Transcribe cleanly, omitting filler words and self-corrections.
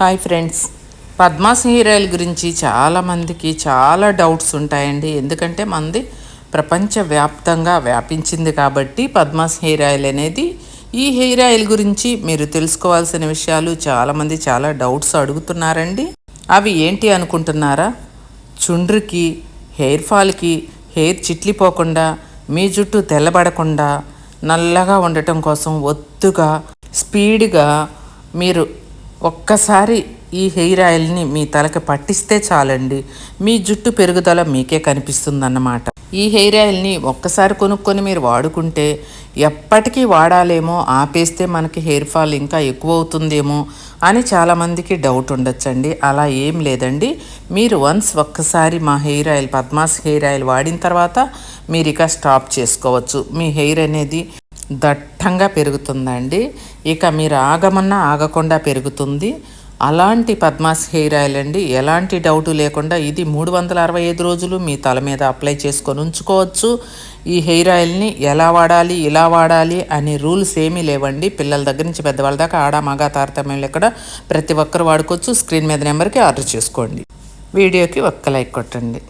Hi friends, Padma's hair oil గురించి చాలామందికి చాలా డౌట్స్ ఉంటాయండి. ఎందుకంటే మనది ప్రపంచవ్యాప్తంగా వ్యాపించింది కాబట్టి పద్మాస్ హెయిర్ ఆయిల్ అనేది, ఈ హెయిర్ ఆయిల్ గురించి మీరు తెలుసుకోవాల్సిన విషయాలు చాలామంది చాలా డౌట్స్ అడుగుతున్నారండి. అవి ఏంటి అనుకుంటున్నారా? చుండ్రుకి, హెయిర్ ఫాల్కి, హెయిర్ చిట్లిపోకుండా, మీ జుట్టు తెల్లబడకుండా, నల్లగా ఉండటం కోసం ఒత్తుగా స్పీడ్గా మీరు ఒక్కసారి ఈ హెయిర్ ఆయిల్ని మీ తలకి పట్టిస్తే చాలండి, మీ జుట్టు పెరుగుదల మీకే కనిపిస్తుందన్నమాట. ఈ హెయిర్ ఆయిల్ని ఒక్కసారి కొనుక్కొని మీరు వాడుకుంటే ఎప్పటికీ వాడాలేమో, ఆపేస్తే మనకి హెయిర్ ఫాల్ ఇంకా ఎక్కువ అవుతుందేమో అని చాలామందికి డౌట్ ఉండొచ్చండి. అలా ఏం లేదండి. మీరు ఒక్కసారి మా hair oil, Padma's hair oil వాడిన తర్వాత మీరు ఇక స్టాప్ చేసుకోవచ్చు. మీ హెయిర్ అనేది దట్టంగా పెరుగుతుందండి. ఇక మీరు ఆగమన్నా ఆగకుండా పెరుగుతుంది. అలాంటి పద్మాస్ హెయిర్ ఆయిల్ అండి. ఎలాంటి డౌటు లేకుండా ఇది 365 రోజులు మీ తల మీద అప్లై చేసుకొని ఉంచుకోవచ్చు. ఈ హెయిర్ ఆయిల్ని ఎలా వాడాలి, ఇలా వాడాలి అనే రూల్స్ ఏమీ లేవండి. పిల్లల దగ్గర నుంచి పెద్దవాళ్ళ దాకా ఆడ మగ తారతమ్యం లేకుండా ప్రతి ఒక్కరు వాడుకోవచ్చు. స్క్రీన్ మీద నెంబర్కి ఆర్డర్ చేసుకోండి. వీడియోకి ఒక్క లైక్ కొట్టండి.